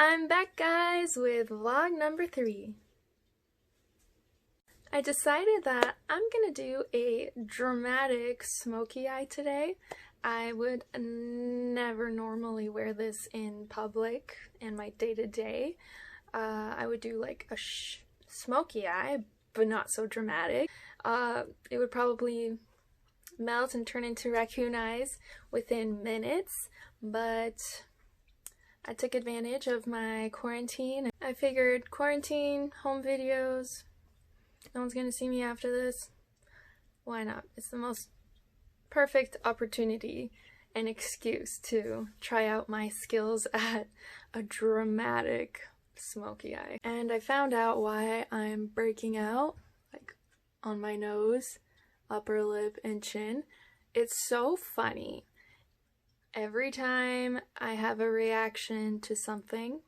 I'm back, guys, with vlog number 3. I decided that I'm gonna do a dramatic smoky eye today. I would never normally wear this in public in my day-to-day. I would do like a smoky eye, but not so dramatic. It would probably melt and turn into raccoon eyes within minutes, but I took advantage of my quarantine. I figured quarantine, home videos, no one's gonna see me after this. Why not? It's the most perfect opportunity and excuse to try out my skills at a dramatic smoky eye. And I found out why I'm breaking out, like on my nose, upper lip, and chin. It's so funny. Every time I have a reaction to something,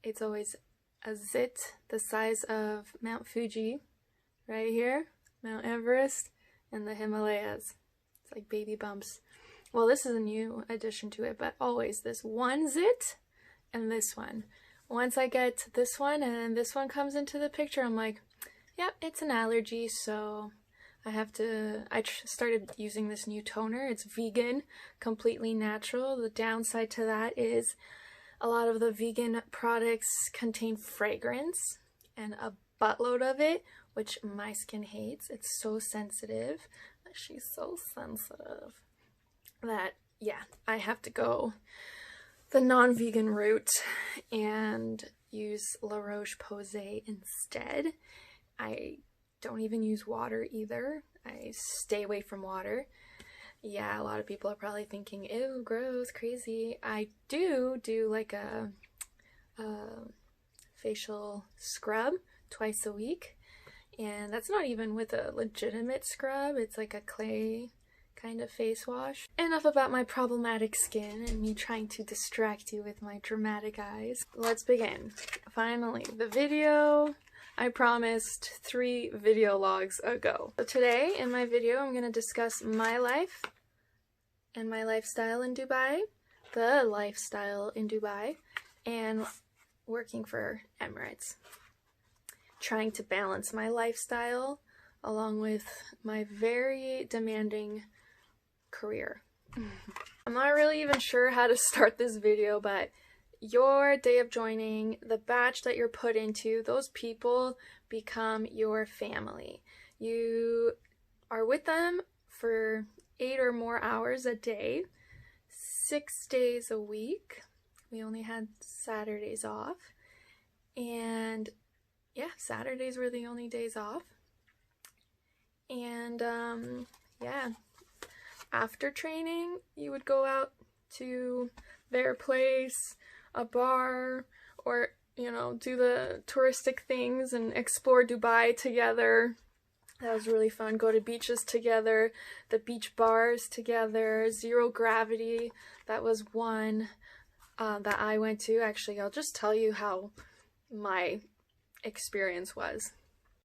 it's always a zit the size of Mount Fuji, right here, Mount Everest, and the Himalayas. It's like baby bumps. Well, this is a new addition to it, but always this one zit and this one. Once I get this one and then this one comes into the picture, I'm like, yep, it's an allergy, so I started using this new toner. It's vegan, completely natural. The downside to that is a lot of the vegan products contain fragrance and a buttload of it, which my skin hates. It's so sensitive. She's so sensitive that, yeah, I have to go the non-vegan route and use La Roche-Posay instead. I don't even use water either. I stay away from water. Yeah, a lot of people are probably thinking, ew, gross, crazy. I do like a facial scrub twice a week, and that's not even with a legitimate scrub. It's like a clay kind of face wash. Enough about my problematic skin and me trying to distract you with my dramatic eyes. Let's begin. Finally, the video I promised 3 video logs ago. So today in my video I'm going to discuss my life and my lifestyle in Dubai, the lifestyle in Dubai, and working for Emirates. Trying to balance my lifestyle along with my very demanding career. I'm not really even sure how to start this video, but your day of joining, the batch that you're put into, those people become your family. You are with them for 8 or more hours a day, 6 days a week. We only had Saturdays off. And yeah, Saturdays were the only days off. And yeah, after training, you would go out to their place, a bar, or, you know, do the touristic things and explore Dubai together. That was really fun. Go to beaches together, the beach bars together, zero gravity. That was one that I went to. Actually, I'll just tell you how my experience was.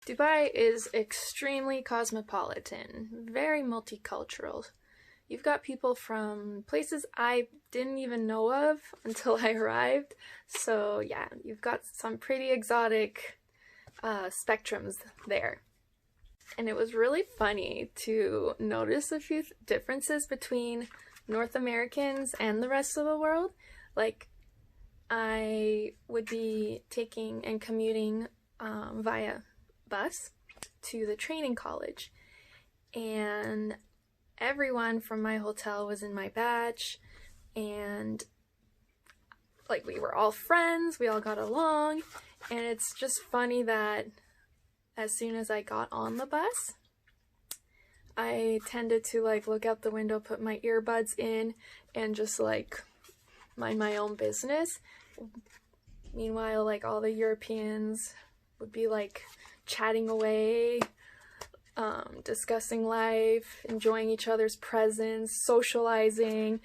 Dubai is extremely cosmopolitan, very multicultural. You've got people from places I didn't even know of until I arrived. So yeah, you've got some pretty exotic spectrums there. And it was really funny to notice a few differences between North Americans and the rest of the world. Like, I would be taking and commuting via bus to the training college, and everyone from my hotel was in my batch, and like we were all friends, we all got along. And it's just funny that as soon as I got on the bus, I tended to like look out the window, put my earbuds in, and just like mind my own business. Meanwhile, like all the Europeans would be like chatting away, discussing life, enjoying each other's presence, socializing.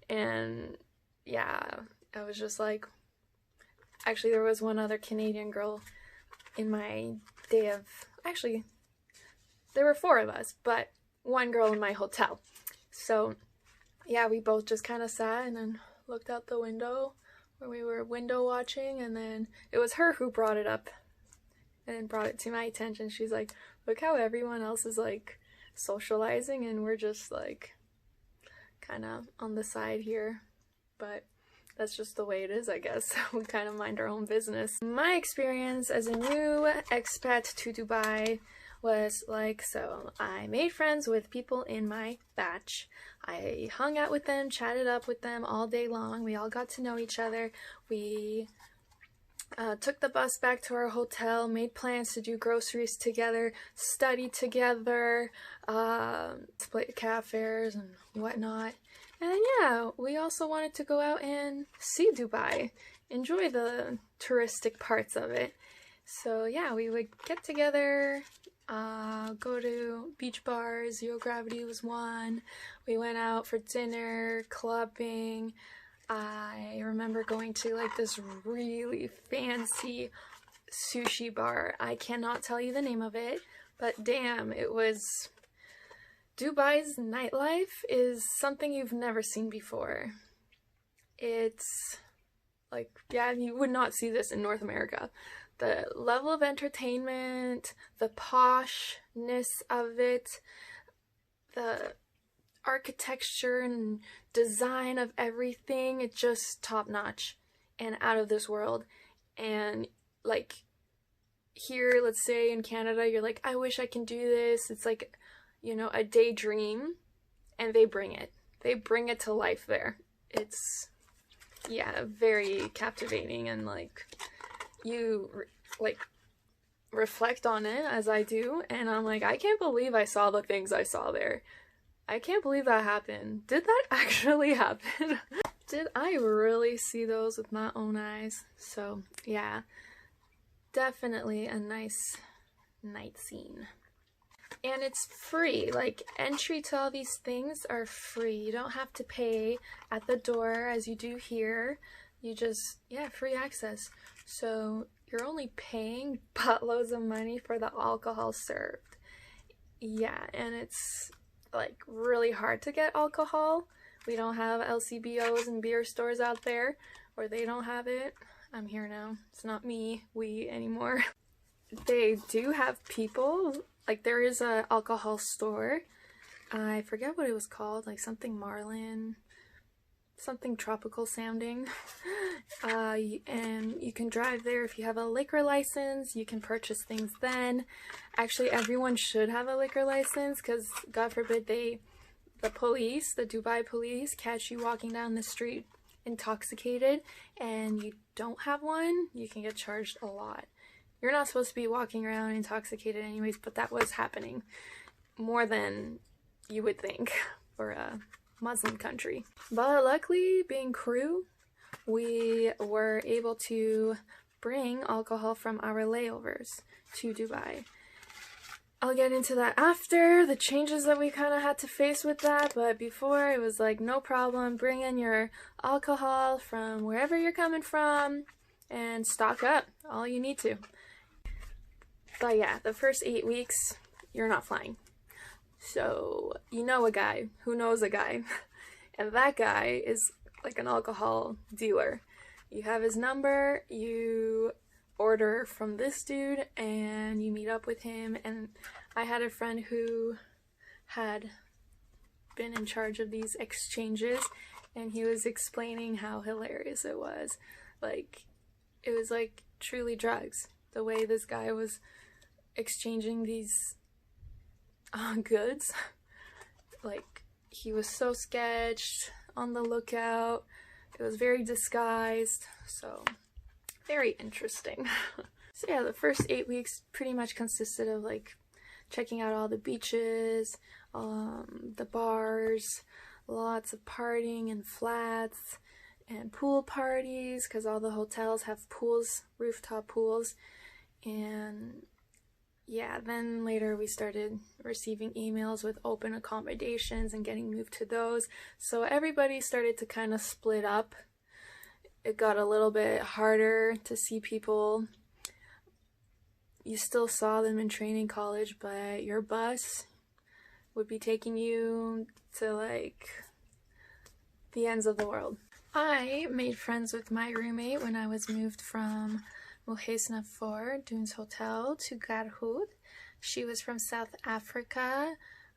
And yeah, I was just like, actually there was one other Canadian girl in my day of, actually there were 4 of us, but one girl in my hotel. So yeah, we both just kind of sat and then looked out the window, where we were window watching, and then it was her who brought it up and brought it to my attention. She's like, look how everyone else is like socializing and we're just like kind of on the side here. But that's just the way it is, I guess. We kind of mind our own business. My experience as a new expat to Dubai was like so. I made friends with people in my batch. I hung out with them, chatted up with them all day long. We all got to know each other. We took the bus back to our hotel, made plans to do groceries together, study together, split cab fares and whatnot. And then, yeah, we also wanted to go out and see Dubai, enjoy the touristic parts of it. So yeah, we would get together, go to beach bars. Zero Gravity was one. We went out for dinner, clubbing. I remember going to like this really fancy sushi bar. I cannot tell you the name of it, but damn, it was... Dubai's nightlife is something you've never seen before. It's like, yeah, you would not see this in North America. The level of entertainment, the poshness of it, the architecture and design of everything, it's just top notch and out of this world. And like here, let's say in Canada, you're like, I wish I can do this. It's like, you know, a daydream, and they bring it. They bring it to life there. It's, yeah, very captivating, and like you reflect on it as I do, and I'm like, I can't believe I saw the things I saw there. I can't believe that happened. Did that actually happen? Did I really see those with my own eyes? So yeah, definitely a nice night scene. And it's free. Like, entry to all these things are free. You don't have to pay at the door as you do here. You just, yeah, free access. So you're only paying buttloads of money for the alcohol served. Yeah, and it's like really hard to get alcohol. We don't have LCBOs and beer stores out there, or they don't have it. I'm here now. It's not me, we anymore. They do have people, like there is a alcohol store. I forget what it was called, like something Marlin, something tropical sounding. And you can drive there if you have a liquor license. You can purchase things then. Actually, everyone should have a liquor license because God forbid the police, the Dubai police, catch you walking down the street intoxicated and you don't have one, you can get charged a lot. You're not supposed to be walking around intoxicated anyways, but that was happening more than you would think for a Muslim country. But luckily, being crew, we were able to bring alcohol from our layovers to Dubai. I'll get into that after, the changes that we kind of had to face with that, but before it was like, no problem, bring in your alcohol from wherever you're coming from and stock up all you need to. But yeah, the first 8 weeks, you're not flying. So you know a guy who knows a guy, and that guy is like an alcohol dealer. You have his number, you order from this dude, and you meet up with him. And I had a friend who had been in charge of these exchanges, and he was explaining how hilarious it was. Like, it was like truly drugs, the way this guy was exchanging these goods. Like, he was so sketched, on the lookout. It was very disguised, so very interesting. So yeah, the first 8 weeks pretty much consisted of like checking out all the beaches, the bars, lots of partying and flats and pool parties, because all the hotels have pools, rooftop pools. And yeah, then later we started receiving emails with open accommodations and getting moved to those. So everybody started to kind of split up. It got a little bit harder to see people. You still saw them in training college, but your bus would be taking you to like the ends of the world. I made friends with my roommate when I was moved from Muhesna 4, Dunes Hotel, to Garhud. She was from South Africa.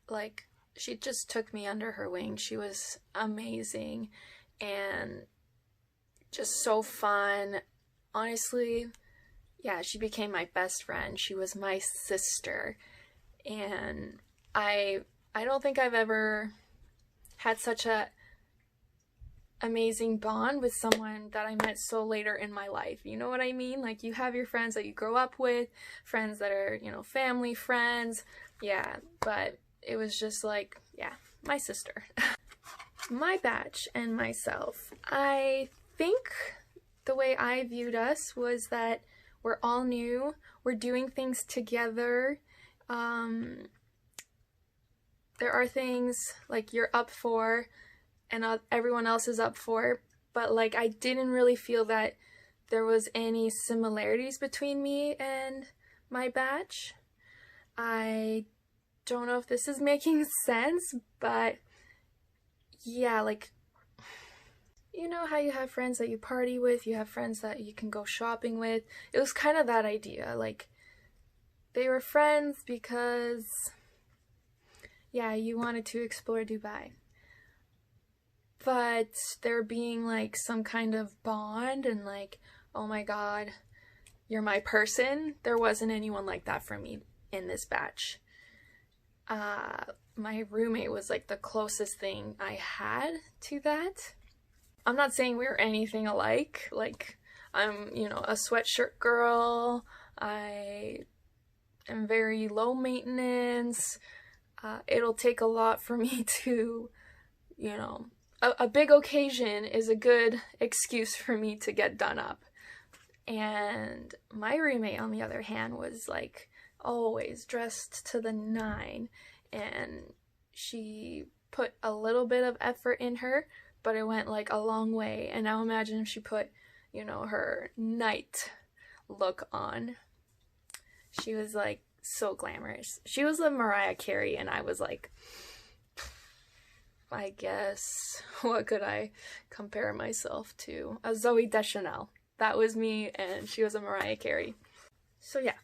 Like, she just took me under her wing. She was amazing and just so fun. Honestly, yeah, she became my best friend. She was my sister. And I don't think I've ever had such a amazing bond with someone that I met so later in my life. You know what I mean? Like, you have your friends that you grow up with, friends that are, you know, family friends. Yeah, but it was just like, yeah, my sister. My batch and myself. I think the way I viewed us was that we're all new, we're doing things together. There are things like you're up for and everyone else is up for, but like I didn't really feel that there was any similarities between me and my batch. I don't know if this is making sense, but yeah, like, you know how you have friends that you party with, you have friends that you can go shopping with. It was kind of that idea. Like, they were friends because, yeah, you wanted to explore Dubai. But there being like some kind of bond and like, oh my god, you're my person, there wasn't anyone like that for me in this batch. My roommate was like the closest thing I had to that. I'm not saying we were anything alike. Like, I'm, you know, a sweatshirt girl. I am very low maintenance. It'll take a lot for me to, you know, a big occasion is a good excuse for me to get done up. And my roommate, on the other hand, was like always dressed to the nine, and she put a little bit of effort in her, but it went like a long way. And now imagine if she put, you know, her night look on. She was like so glamorous. She was a Mariah Carey, and I was like, I guess, what could I compare myself to? A Zooey Deschanel. That was me, and she was a Mariah Carey. So yeah,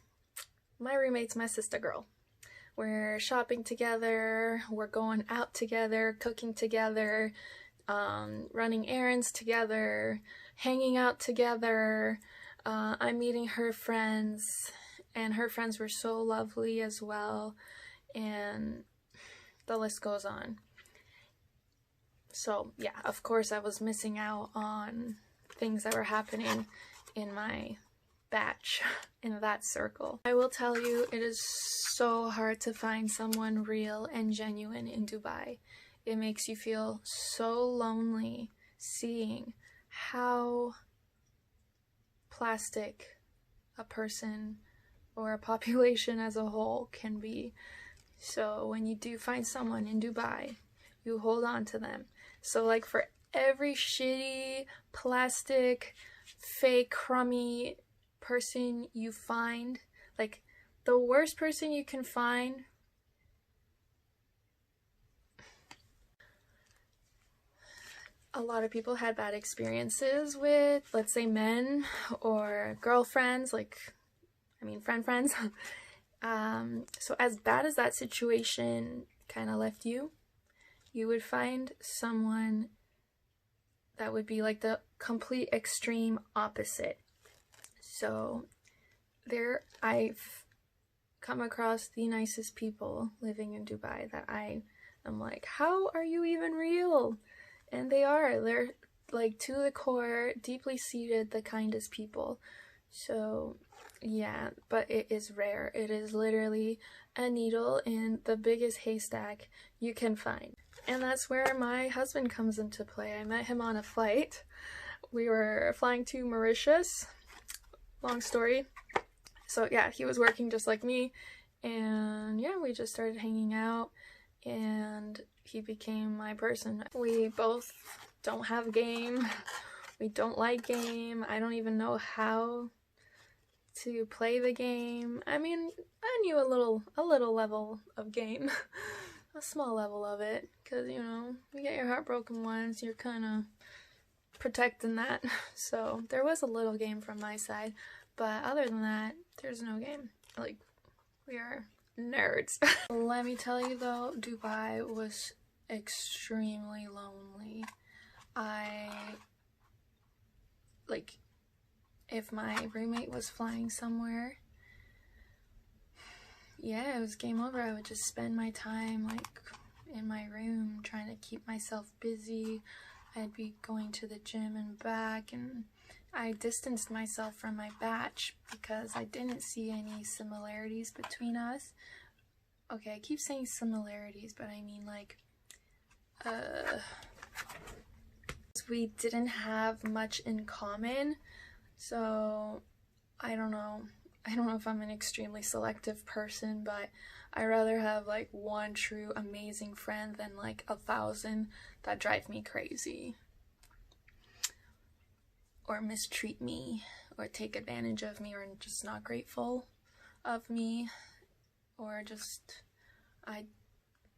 my roommate's my sister girl. We're shopping together, we're going out together, cooking together, running errands together, hanging out together. I'm meeting her friends, and her friends were so lovely as well, and the list goes on. So yeah, of course I was missing out on things that were happening in my batch, in that circle. I will tell you, it is so hard to find someone real and genuine in Dubai. It makes you feel so lonely seeing how plastic a person or a population as a whole can be. So when you do find someone in Dubai, you hold on to them. So like, for every shitty, plastic, fake, crummy person you find, like, the worst person you can find, a lot of people had bad experiences with, let's say, men or girlfriends, like, I mean, friends. So as bad as that situation kind of left you, you would find someone that would be like the complete extreme opposite. So there, I've come across the nicest people living in Dubai that I'm like, how are you even real? And they're like, to the core, deeply seated, the kindest people. So yeah, but it is rare. It is literally a needle in the biggest haystack you can find. And that's where my husband comes into play. I met him on a flight. We were flying to Mauritius. Long story. So yeah, he was working just like me, and yeah, we just started hanging out, and he became my person. We both don't have game. We don't like game. I don't even know how to play the game. I mean, I knew a little level of game. A small level of it, because, you know, you get your heart broken once, you're kind of protecting that. So there was a little game from my side, but other than that, there's no game. Like, we are nerds. Let me tell you though, Dubai was extremely lonely. If my roommate was flying somewhere, yeah, it was game over. I would just spend my time like in my room trying to keep myself busy. I'd be going to the gym and back, and I distanced myself from my batch because I didn't see any similarities between us. Okay, I keep saying similarities, but I mean like we didn't have much in common. So I don't know if I'm an extremely selective person, but I rather have like one true amazing friend than like 1,000 that drive me crazy or mistreat me or take advantage of me or just not grateful of me, or just I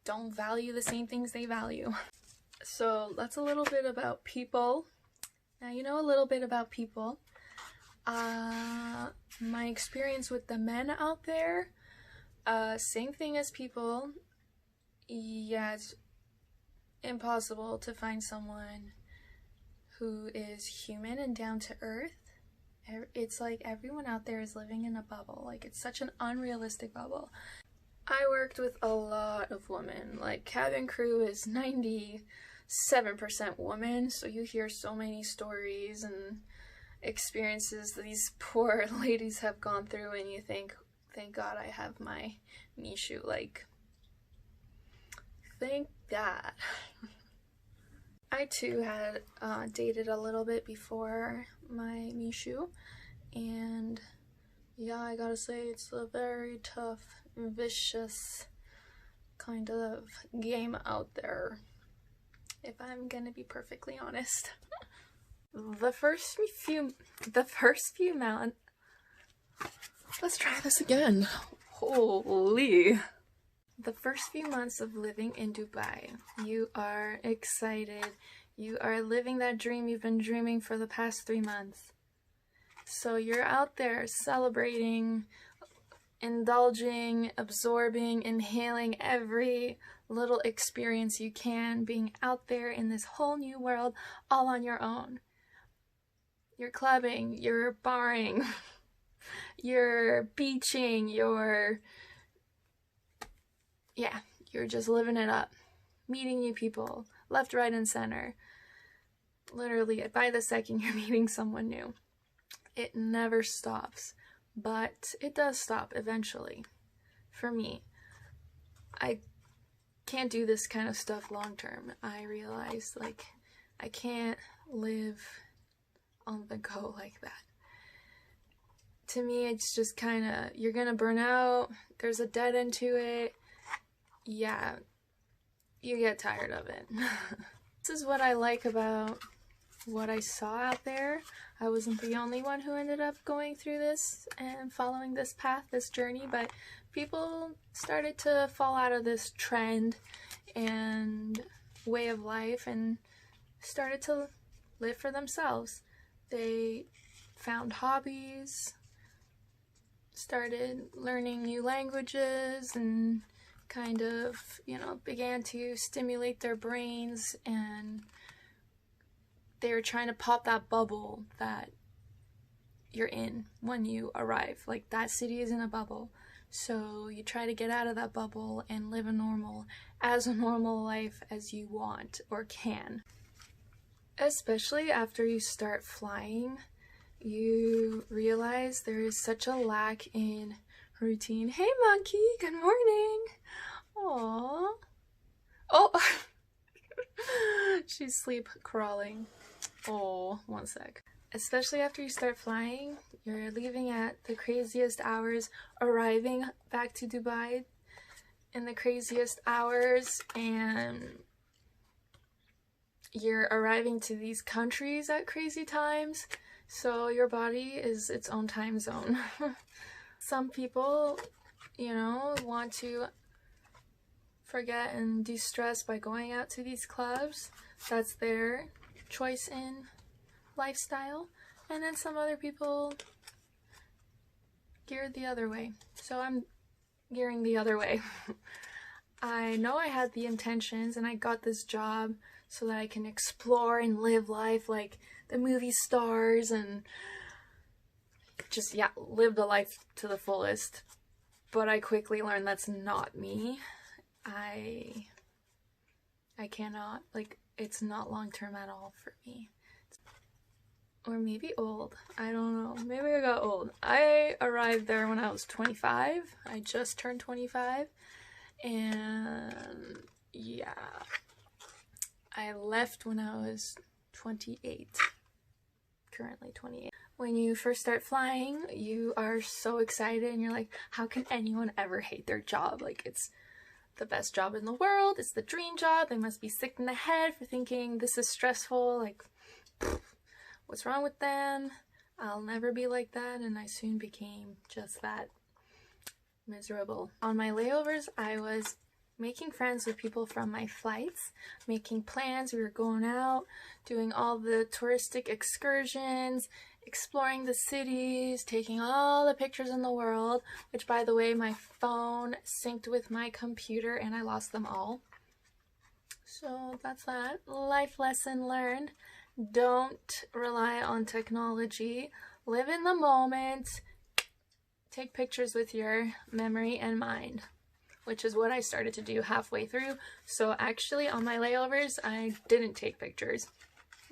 don't value the same things they value. So that's a little bit about people. Now you know a little bit about people. My experience with the men out there, same thing as people. Yeah, it's impossible to find someone who is human and down to earth. It's like everyone out there is living in a bubble. Like, it's such an unrealistic bubble. I worked with a lot of women. Like, cabin crew is 97% women, so you hear so many stories and experiences these poor ladies have gone through, and you think, thank God I have my Mishu. Like, thank God. I too had dated a little bit before my Mishu, and yeah, I gotta say it's a very tough, vicious kind of game out there, if I'm gonna be perfectly honest. The first few months, let's try this again. Holy. The first few months of living in Dubai, you are excited. You are living that dream you've been dreaming for the past 3 months. So you're out there celebrating, indulging, absorbing, inhaling every little experience you can, being out there in this whole new world all on your own. You're clubbing, you're barring, you're beaching, you're just living it up, meeting new people, left, right, and center. Literally, by the second you're meeting someone new. It never stops, but it does stop eventually. For me, I can't do this kind of stuff long term. I realized, like, I can't live on the go like that. To me, it's just kind of, you're gonna burn out, there's a dead end to it. Yeah, you get tired of it. This is what I like about what I saw out there. I wasn't the only one who ended up going through this and following this path, this journey, but people started to fall out of this trend and way of life and started to live for themselves. They found hobbies, started learning new languages, and kind of, you know, began to stimulate their brains, and they were trying to pop that bubble that you're in when you arrive. Like, that city is in a bubble, so you try to get out of that bubble and live a normal life as you want or can. Especially after you start flying, you realize there is such a lack in routine. Hey monkey, good morning. Aww. Oh, she's sleep crawling. Oh, one sec. Especially after you start flying, you're leaving at the craziest hours, arriving back to Dubai in the craziest hours, and you're arriving to these countries at crazy times, so your body is its own time zone. Some people, you know, want to forget and de-stress by going out to these clubs. That's their choice in lifestyle, and then some other people geared the other way. So I'm gearing the other way. I know I had the intentions and I got this job so that I can explore and live life like the movie stars and just, yeah, live the life to the fullest. But I quickly learned that's not me. I cannot, like, it's not long-term at all for me. Or maybe old. I don't know. Maybe I got old. I arrived there when I was 25. I just turned 25. And yeah, I left when I was 28. Currently 28. When you first start flying, you are so excited and you're like, how can anyone ever hate their job? Like, it's the best job in the world. It's the dream job. They must be sick in the head for thinking this is stressful. Like, what's wrong with them? I'll never be like that. And I soon became just that. Miserable. On my layovers, I was making friends with people from my flights, making plans. We were going out, doing all the touristic excursions, exploring the cities, taking all the pictures in the world, which, by the way, my phone synced with my computer and I lost them all. So that's that. Life lesson learned. Don't rely on technology. Live in the moment. Take pictures with your memory and mind, which is what I started to do halfway through. So actually on my layovers, I didn't take pictures,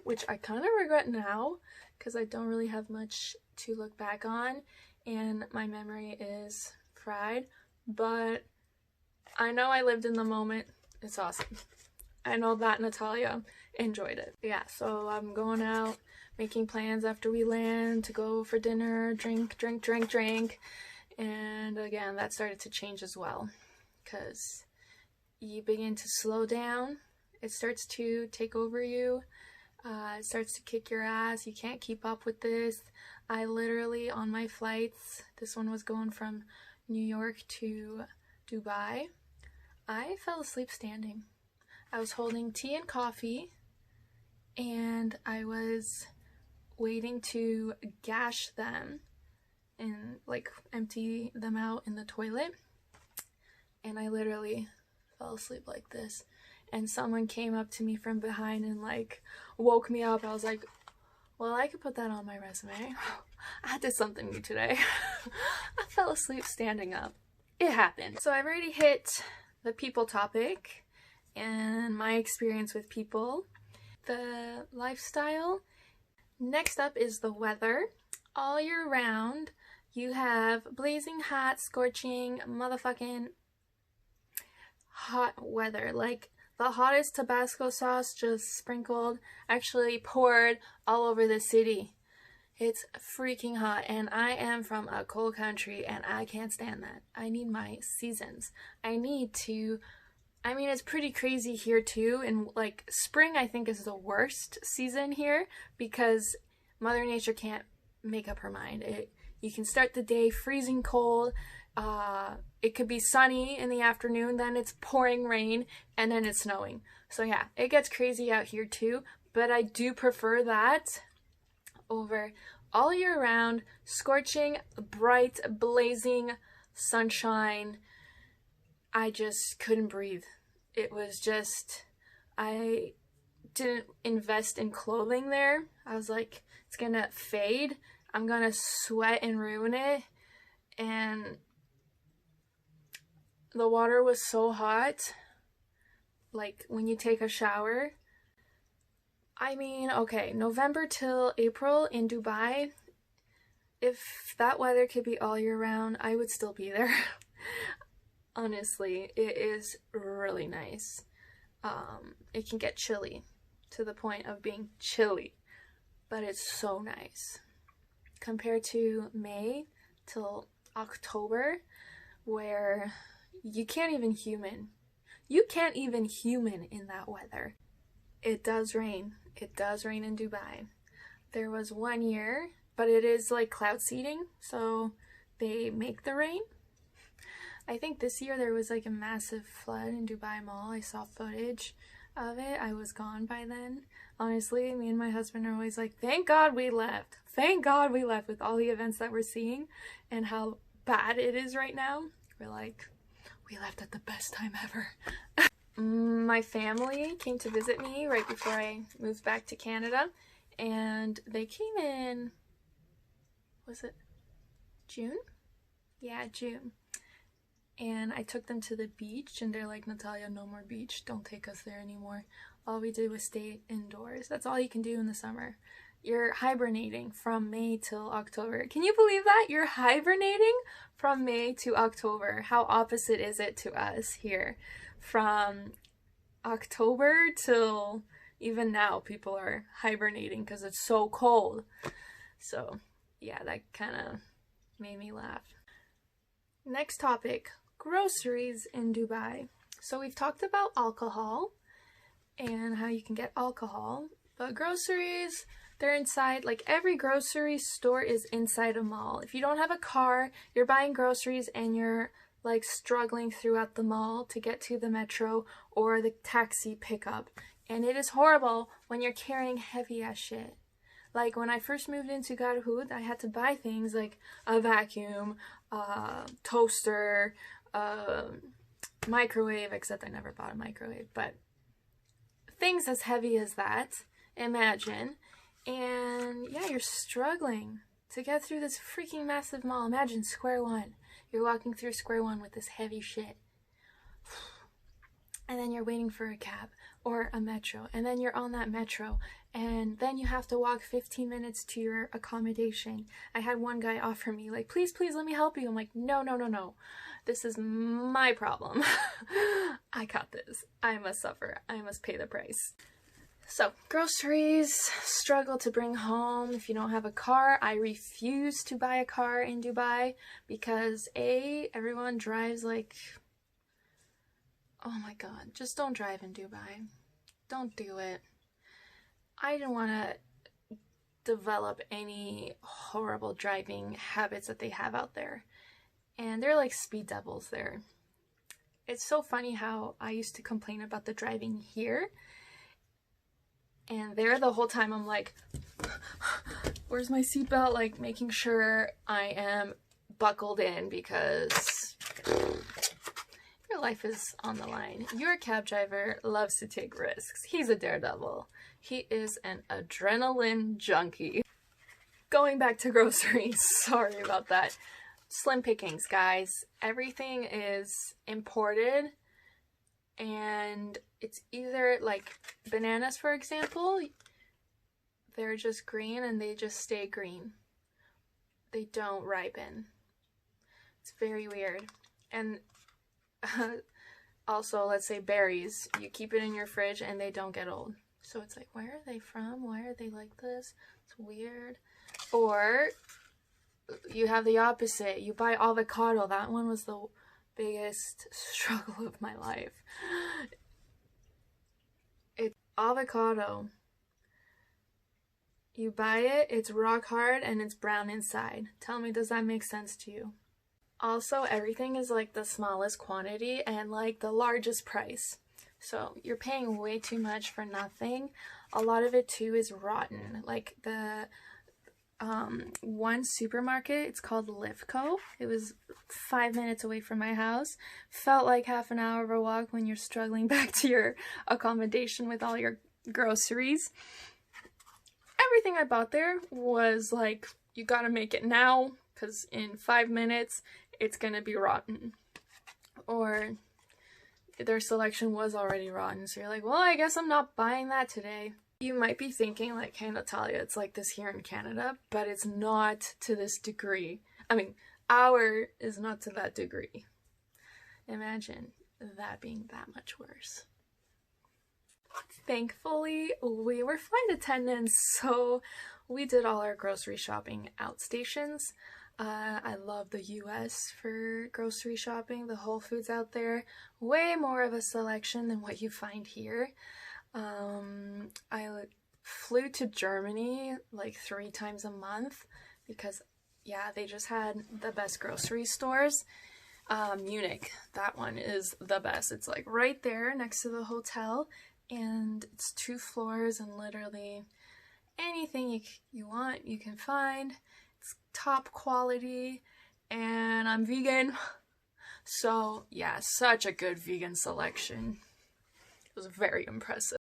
which I kind of regret now because I don't really have much to look back on and my memory is fried, but I know I lived in the moment. It's awesome. I know that Natalia enjoyed it. Yeah, so I'm going out, making plans after we land to go for dinner, drink. And again, that started to change as well because you begin to slow down. It starts to take over you. It starts to kick your ass. You can't keep up with this. I literally, on my flights, this one was going from New York to Dubai, I fell asleep standing. I was holding tea and coffee and I was waiting to gash them and like empty them out in the toilet, and I literally fell asleep like this, and someone came up to me from behind and like woke me up. I was like, well, I could put that on my resume. I did something new today. I fell asleep standing up. It happened. So I've already hit the people topic and my experience with people, the lifestyle. Next up is the weather. All year round, you have blazing hot, scorching, motherfucking hot weather. Like the hottest Tabasco sauce just sprinkled, actually poured all over the city. It's freaking hot, and I am from a cold country and I can't stand that. I need my seasons. I need to, I mean, it's pretty crazy here too, and like spring I think is the worst season here because Mother Nature can't make up her mind. You can start the day freezing cold, it could be sunny in the afternoon, then it's pouring rain, and then it's snowing. So yeah, it gets crazy out here too, but I do prefer that over all year round, scorching, bright, blazing sunshine. I just couldn't breathe. It was just, I didn't invest in clothing there. I was like, it's gonna fade. I'm gonna sweat and ruin it. And the water was so hot. Like when you take a shower, I mean, okay, November till April in Dubai, if that weather could be all year round, I would still be there. Honestly, it is really nice. It can get chilly to the point of being chilly, but it's so nice. Compared to May till October, where you can't even human. You can't even human in that weather. It does rain. It does rain in Dubai. There was one year, but it is like cloud seeding, so they make the rain. I think this year there was like a massive flood in Dubai Mall. I saw footage. of it, I was gone by then. Honestly, me and my husband are always like, thank God we left. Thank God we left with all the events that we're seeing and how bad it is right now. We're like, we left at the best time ever. My family came to visit me right before I moved back to Canada, and they came in, was it June? Yeah, June. And I took them to the beach, and they're like, Natalia, no more beach. Don't take us there anymore. All we did was stay indoors. That's all you can do in the summer. You're hibernating from May till October. Can you believe that? You're hibernating from May to October. How opposite is it to us here? From October till even now, people are hibernating because it's so cold. So yeah, that kind of made me laugh. Next topic, groceries in Dubai. So we've talked about alcohol and how you can get alcohol, but groceries, they're inside. Like, every grocery store is inside a mall. If you don't have a car, you're buying groceries and you're like struggling throughout the mall to get to the metro or the taxi pickup. And it is horrible when you're carrying heavy ass shit. Like, when I first moved into Garhoud, I had to buy things like a vacuum, toaster, microwave, except I never bought a microwave, but things as heavy as that, imagine. And yeah, you're struggling to get through this freaking massive mall. Imagine Square One. You're walking through Square One with this heavy shit. And then you're waiting for a cab or a metro. And then you're on that metro. And then you have to walk 15 minutes to your accommodation. I had one guy offer me, like, please, please, let me help you. I'm like, no, no, no, no. This is my problem. I got this. I must suffer. I must pay the price. So, groceries, struggle to bring home if you don't have a car. I refuse to buy a car in Dubai because everyone drives like, oh my god, just don't drive in Dubai. Don't do it. I didn't want to develop any horrible driving habits that they have out there. And they're like speed devils there. It's so funny how I used to complain about the driving here. And there, the whole time I'm like, where's my seatbelt? Like, making sure I am buckled in because your life is on the line. Your cab driver loves to take risks. He's a daredevil. He is an adrenaline junkie. Going back to groceries, sorry about that. Slim pickings, guys. Everything is imported. And it's either, like, bananas, for example, they're just green and they just stay green. They don't ripen. It's very weird. And also, let's say berries. You keep it in your fridge and they don't get old. So it's like, where are they from? Why are they like this? It's weird. Or you have the opposite. You buy avocado. That one was the biggest struggle of my life. It's avocado. You buy it, it's rock hard and it's brown inside. Tell me, does that make sense to you? Also, everything is like the smallest quantity and like the largest price. So you're paying way too much for nothing. A lot of it too is rotten. Like the one supermarket, it's called Livco. It was 5 minutes away from my house. Felt like half an hour of a walk when you're struggling back to your accommodation with all your groceries. Everything I bought there was like, you gotta make it now because in 5 minutes it's gonna be rotten. Or their selection was already rotten, so you're like, well, I guess I'm not buying that today. You might be thinking like, hey Natalia, it's like this here in Canada, but it's not to this degree. I mean, our is not to that degree. Imagine that being that much worse. Thankfully, we were flight attendants, so we did all our grocery shopping outstations. I love the US for grocery shopping. The Whole Foods out there, way more of a selection than what you find here. I flew to Germany like 3 times a month because, yeah, they just had the best grocery stores. Munich, that one is the best. It's like right there next to the hotel, and it's 2 floors, and literally anything you want you can find. It's top quality, and I'm vegan, so yeah, such a good vegan selection. It was very impressive.